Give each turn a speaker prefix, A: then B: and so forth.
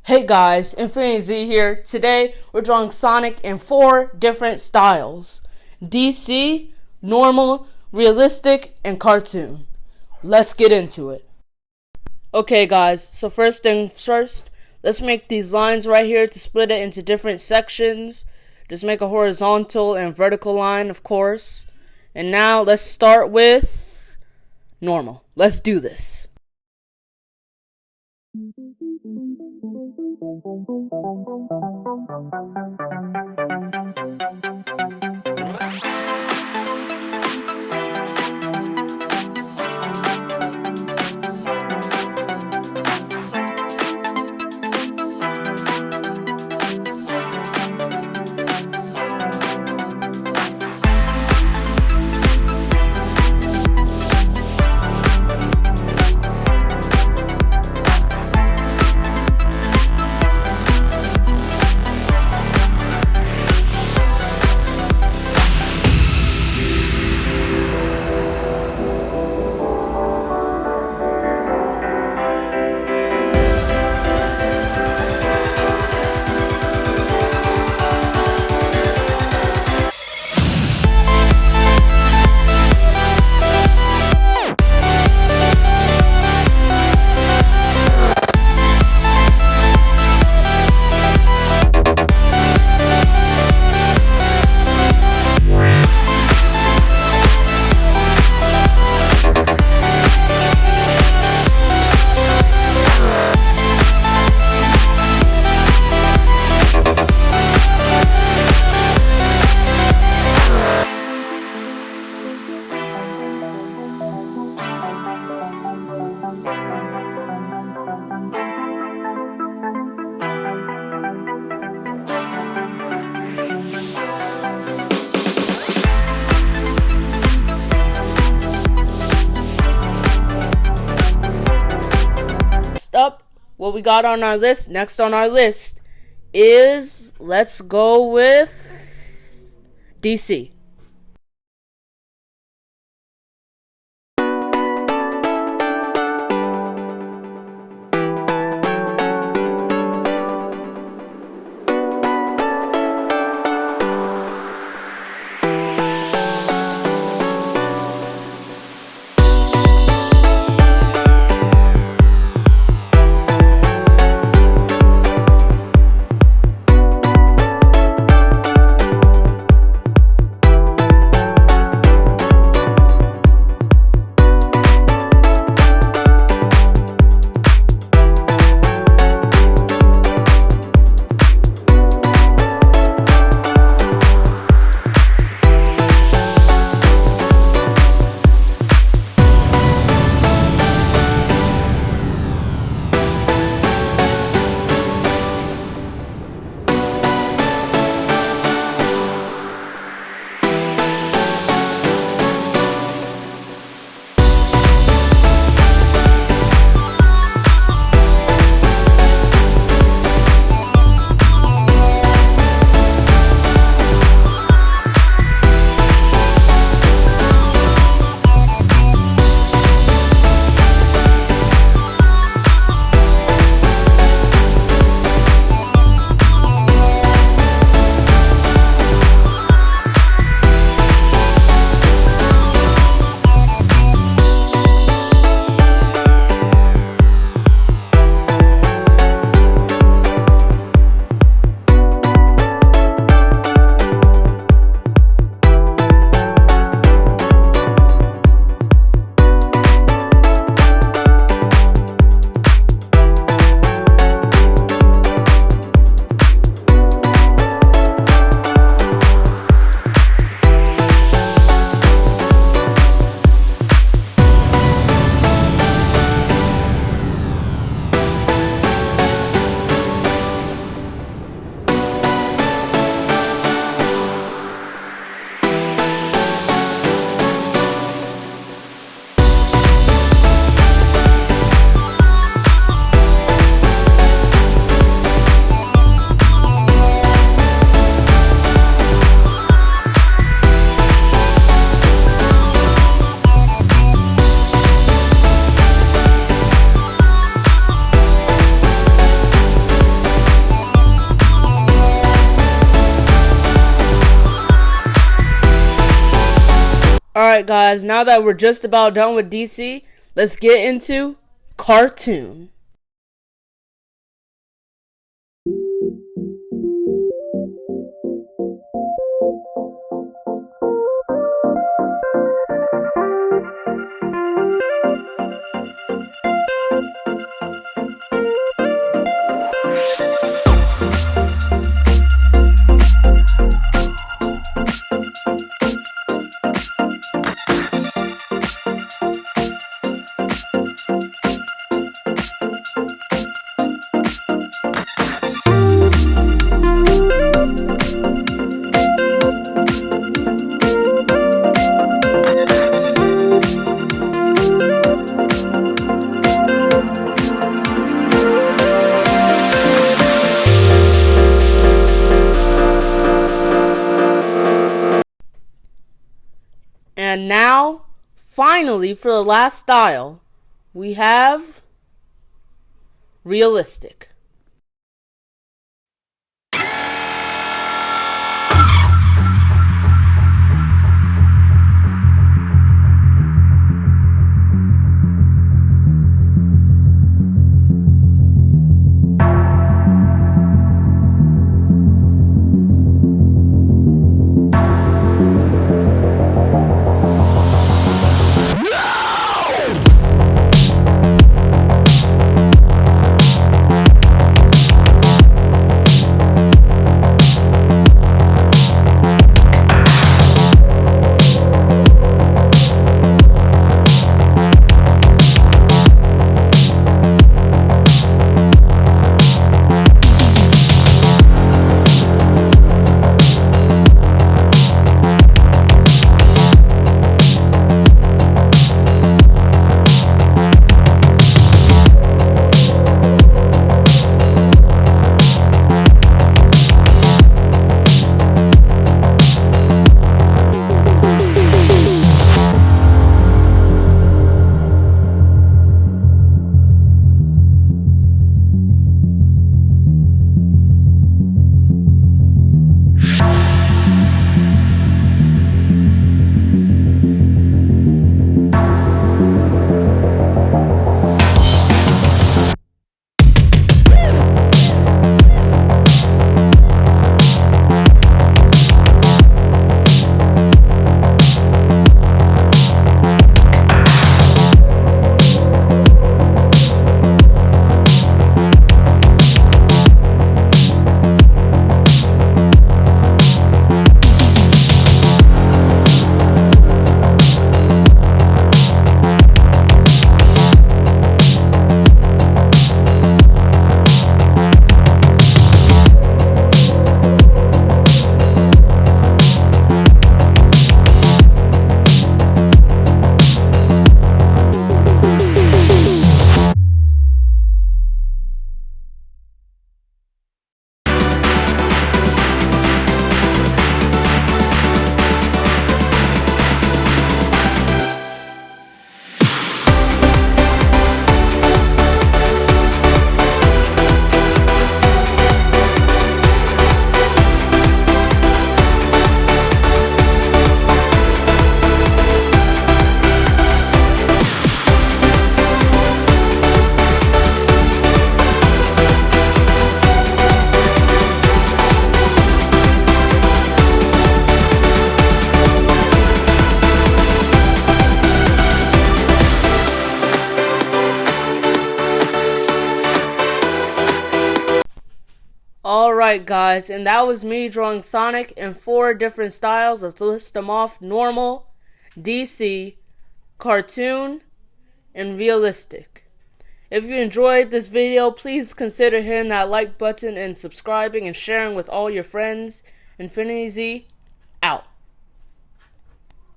A: Hey guys, Infinity Z here. Today we're drawing Sonic in 4 different styles: DC, normal, realistic, and cartoon. Let's get into it. Okay guys, so first things first, let's make these lines right here to split it into different sections. Just make a horizontal and vertical line, of course. And now let's start with normal. Let's do this. Up, what we got on our list, next on our list is, let's go with DC. Alright guys, now that we're just about done with DC, let's get into cartoon. And now, finally, for the last style, we have realistic. Alright guys, and that was me drawing Sonic in 4 different styles. Let's list them off: normal, DC, cartoon, and realistic. If you enjoyed this video, please consider hitting that like button and subscribing and sharing with all your friends. Infinity Z